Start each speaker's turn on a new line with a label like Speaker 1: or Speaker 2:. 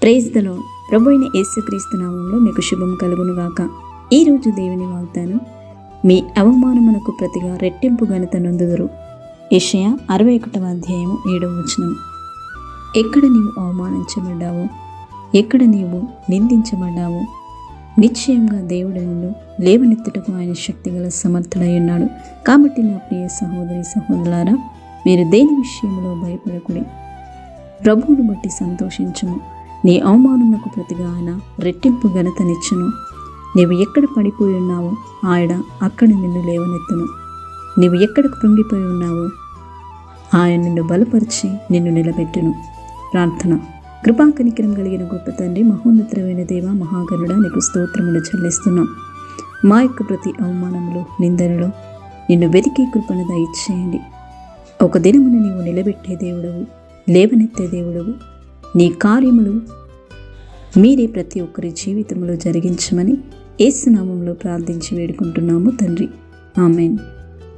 Speaker 1: Praise the lord. ప్రభు అయిన యేసుక్రీస్తు నామములో మీకు శుభం కలుగునుగాక. ఈరోజు దేవుని వాగ్దానం, మీ అవమానమునకు ప్రతిగా రెట్టింపు ఘనత నొందుదురు. యెషయా 61వ అధ్యాయము 7వ వచనం. ఎక్కడ నీవు అవమానించబడ్డావో, ఎక్కడ నీవు నిందించబడ్డావో, నిశ్చయంగా దేవుడు నిన్ను లేవనెత్తుటకు ఆయన శక్తిగల సమర్థుడై ఉన్నాడు. కాబట్టి నా ప్రియ సహోదరి సహోదరులారా, మీరు దేని విషయంలో భయపడకుడి, ప్రభువును బట్టి సంతోషించుము. నీ అవమానమునకు ప్రతిగా ఆయన రెట్టింపు ఘనతనిచ్చును. నీవు ఎక్కడ పడిపోయి ఉన్నావో ఆయన అక్కడ నిన్ను లేవనెత్తును. నీవు ఎక్కడ కృంగిపోయి ఉన్నావో ఆయన నిన్ను బలపరిచి నిన్ను నిలబెట్టును. ప్రార్థన. కృపా కనికరం కలిగిన గొప్ప తండ్రి, మహోన్నతమైన దేవ, మహాగరుడా, నీకు స్తోత్రములు చెల్లిస్తున్నాం. మా యొక్క ప్రతి అవమానములు, నిందనలో నిన్ను వెతికి కృపను దయచేయండి. ఒక దినమున నీవు నిలబెట్టే దేవుడవు, లేవనెత్తే దేవుడవు. నీ కార్యములు మీరే ప్రతి ఒక్కరి జీవితంలో జరిగించమని యేసు నామములో ప్రార్థించి వేడుకుంటున్నాము తండ్రి. ఆమేన్.